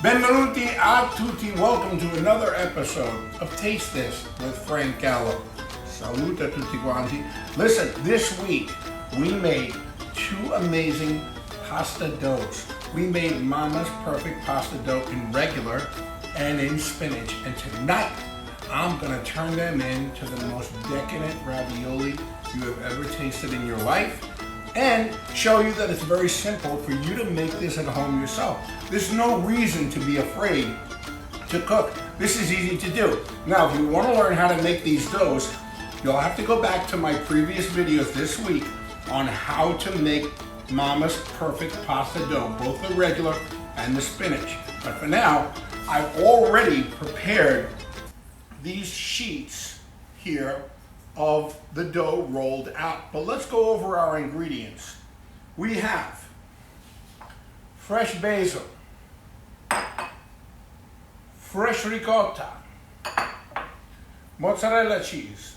Benvenuti a tutti. Welcome to another episode of Taste This with Frank Gallo. Salute a tutti quanti. Listen, this week we made two amazing pasta doughs. We made Mama's perfect pasta dough in regular and in spinach. And tonight I'm gonna turn them into the most decadent ravioli you have ever tasted in your life, and show you that it's very simple for you to make this at home yourself. There's no reason to be afraid to cook. This is easy to do. Now, if you want to learn how to make these doughs, you'll have to go back to my previous videos this week on how to make Mama's perfect pasta dough, both the regular and the spinach. But for now, I've already prepared these sheets here of the dough rolled out. But let's go over our ingredients. We have fresh basil, fresh ricotta, mozzarella cheese,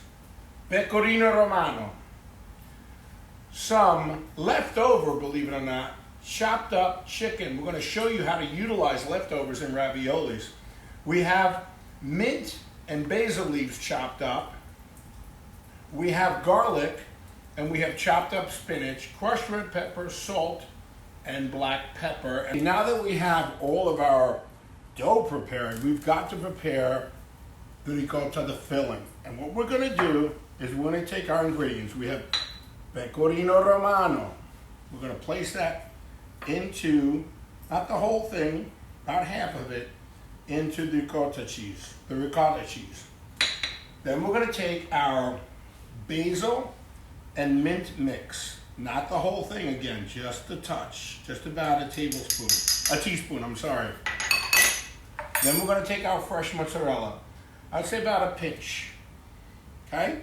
pecorino romano, some leftover, believe it or not, chopped up chicken. We're going to show you how to utilize leftovers in raviolis. We have mint and basil leaves chopped up. We have garlic, and we have chopped up spinach, crushed red pepper, salt, and black pepper. And now that we have all of our dough prepared, we've got to prepare the ricotta, the filling. And what we're gonna do is we're gonna take our ingredients. We have pecorino romano. We're gonna place that into, not the whole thing, about half of it, into the ricotta cheese. Then we're gonna take our basil and mint mix, not the whole thing again, just a touch, just about a teaspoon, I'm sorry. Then we're going to take our fresh mozzarella, I'd say about a pinch, okay?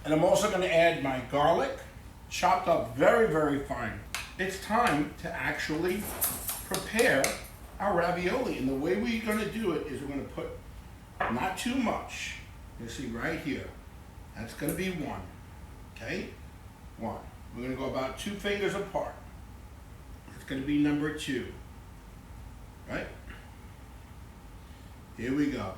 And I'm also going to add my garlic, chopped up very, very fine. It's time to actually prepare our ravioli, and the way we're going to do it is we're going to put not too much. You see right here. That's going to be one, okay? One. We're going to go about 2 fingers apart. It's going to be number 2, right? Here we go,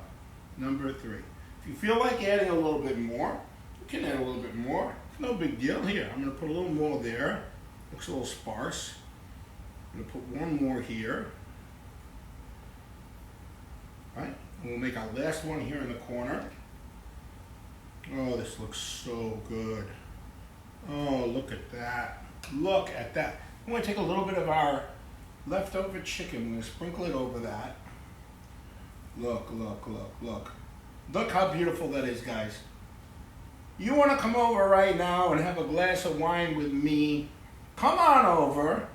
number 3. If you feel like adding a little bit more, you can add a little bit more. It's no big deal. Here, I'm going to put a little more there. Looks a little sparse. I'm going to put one more here, right? And we'll make our last one here in the corner. Oh, this looks so good. Oh, look at that. Look at that. I'm going to take a little bit of our leftover chicken. I'm going to sprinkle it over that. Look, look, look, look. Look how beautiful that is, guys. You want to come over right now and have a glass of wine with me? Come on over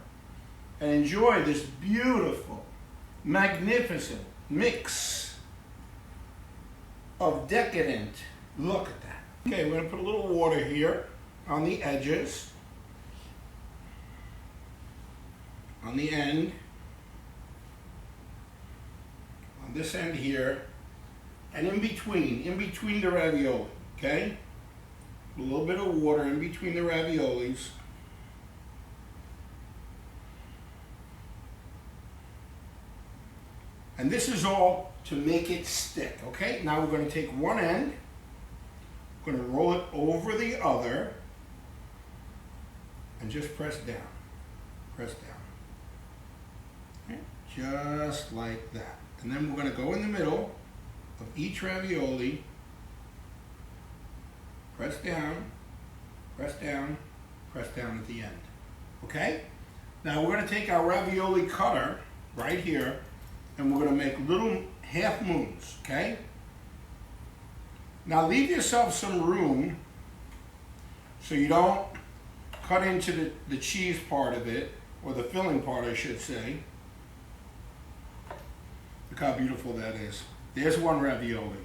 and enjoy this beautiful, magnificent mix of decadent. Look at that. Okay, we're going to put a little water here on the edges, on the end, on this end here, and in between the ravioli, okay? A little bit of water in between the raviolis. And this is all to make it stick, okay? Now we're going to take one end, we're going to roll it over the other, and just press down. Press down. Okay? Just like that. And then we're going to go in the middle of each ravioli, press down, press down, press down at the end. Okay? Now we're going to take our ravioli cutter right here, and we're going to make little half moons, okay? Now leave yourself some room so you don't cut into the cheese part of it, or the filling part, I should say. Look how beautiful that is. There's one ravioli.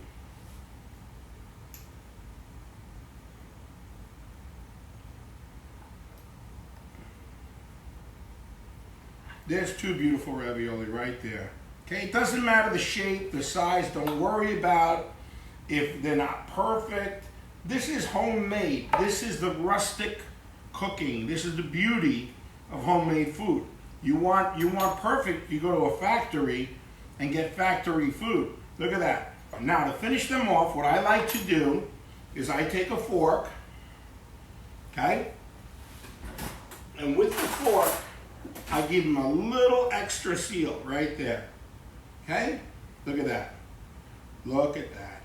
There's 2 beautiful ravioli right there. Okay, it doesn't matter the shape, the size, don't worry about if they're not perfect. This is homemade. This is the rustic cooking. This is the beauty of homemade food. You want perfect, you go to a factory and get factory food. Look at that. Now to finish them off, what I like to do is I take a fork, okay? And with the fork, I give them a little extra seal right there, okay? Look at that. Look at that.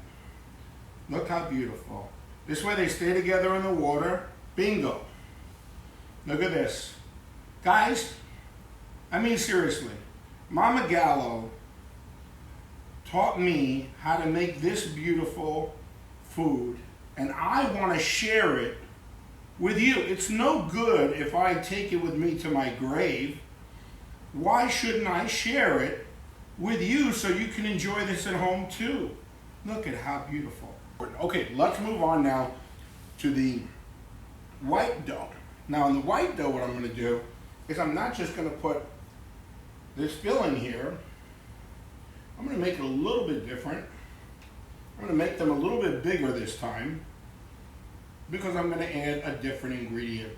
Look how beautiful. This way they stay together in the water. Bingo. Look at this. Guys, I mean seriously, Mamma Gallo taught me how to make this beautiful food, and I want to share it with you. It's no good if I take it with me to my grave. Why shouldn't I share it with you so you can enjoy this at home too? Look at how beautiful. Okay, let's move on now to the white dough. Now in the white dough, what I'm going to do is I'm not just going to put this filling here. I'm going to make it a little bit different. I'm going to make them a little bit bigger this time because I'm going to add a different ingredient.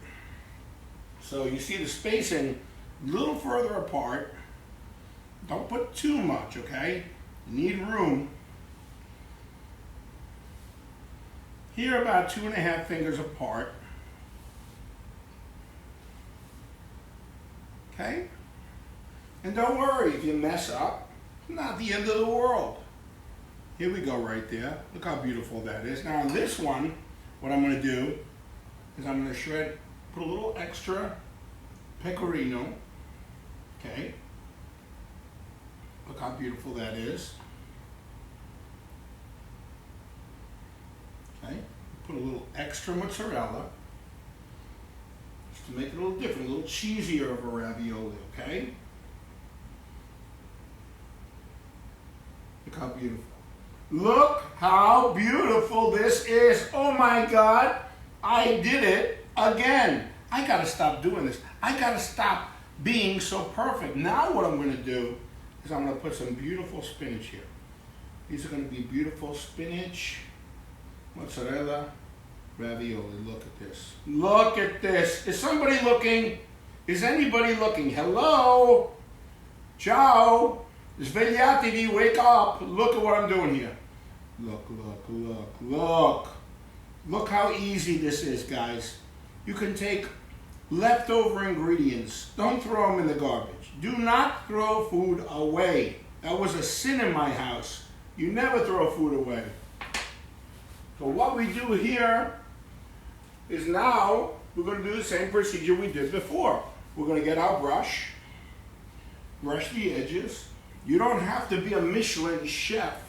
So you see the spacing a little further apart. Don't put too much, okay? You need room. Here about 2.5 fingers apart. Okay? And don't worry if you mess up, it's not the end of the world. Here we go right there. Look how beautiful that is. Now on this one, what I'm going to do is I'm going to shred, put a little extra pecorino. Okay? Look how beautiful that is. Okay? Put a little extra mozzarella just to make it a little different, a little cheesier of a ravioli, okay? Look how beautiful. Look how beautiful this is. Oh my God, I did it again. I gotta stop doing this. I gotta stop being so perfect. Now what I'm gonna do is I'm gonna put some beautiful spinach here. These are gonna be beautiful spinach, mozzarella, ravioli. Look at this. Look at this. Is somebody looking? Is anybody looking? Hello? Ciao? Svegliatevi, wake up. Look at what I'm doing here. Look, look, look, look. Look how easy this is, guys. You can take leftover ingredients. Don't throw them in the garbage. Do not throw food away. That was a sin in my house. You never throw food away. So what we do here is now we're going to do the same procedure we did before. We're going to get our brush, brush the edges. You don't have to be a Michelin chef.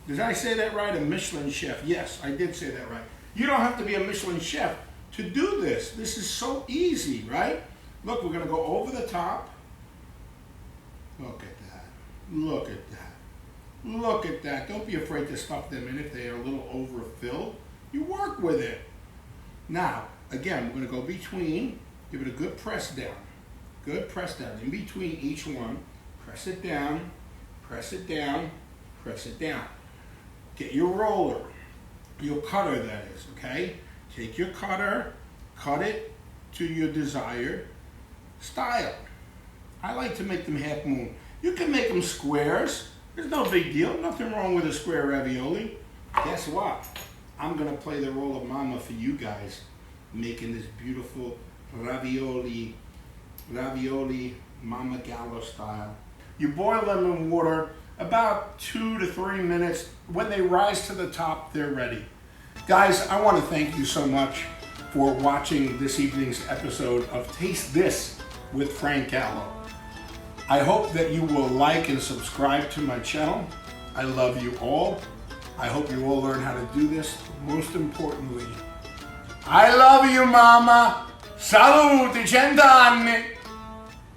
Did I say that right? A Michelin chef. Yes, I did say that right. You don't have to be a Michelin chef to do this. This is so easy, right? Look, we're going to go over the top. Look at that. Look at that. Look at that. Don't be afraid to stuff them in if they are a little overfilled. You work with it. Now, again, we're going to go between. Give it a good press down. Good press down. In between each one. Press it down. Press it down. Press it down. Get your roller. Your cutter, that is, okay? Take your cutter. Cut it to your desired style. I like to make them half moon. You can make them squares. There's no big deal. Nothing wrong with a square ravioli. Guess what? I'm going to play the role of Mama for you guys, making this beautiful ravioli Mamma Gallo style. You boil them in water about 2 to 3 minutes. When they rise to the top, they're ready. Guys, I want to thank you so much for watching this evening's episode of Taste This with Frank Gallo. I hope that you will like and subscribe to my channel. I love you all. I hope you all learn how to do this. Most importantly, I love you, Mama. Salute, 100 anni.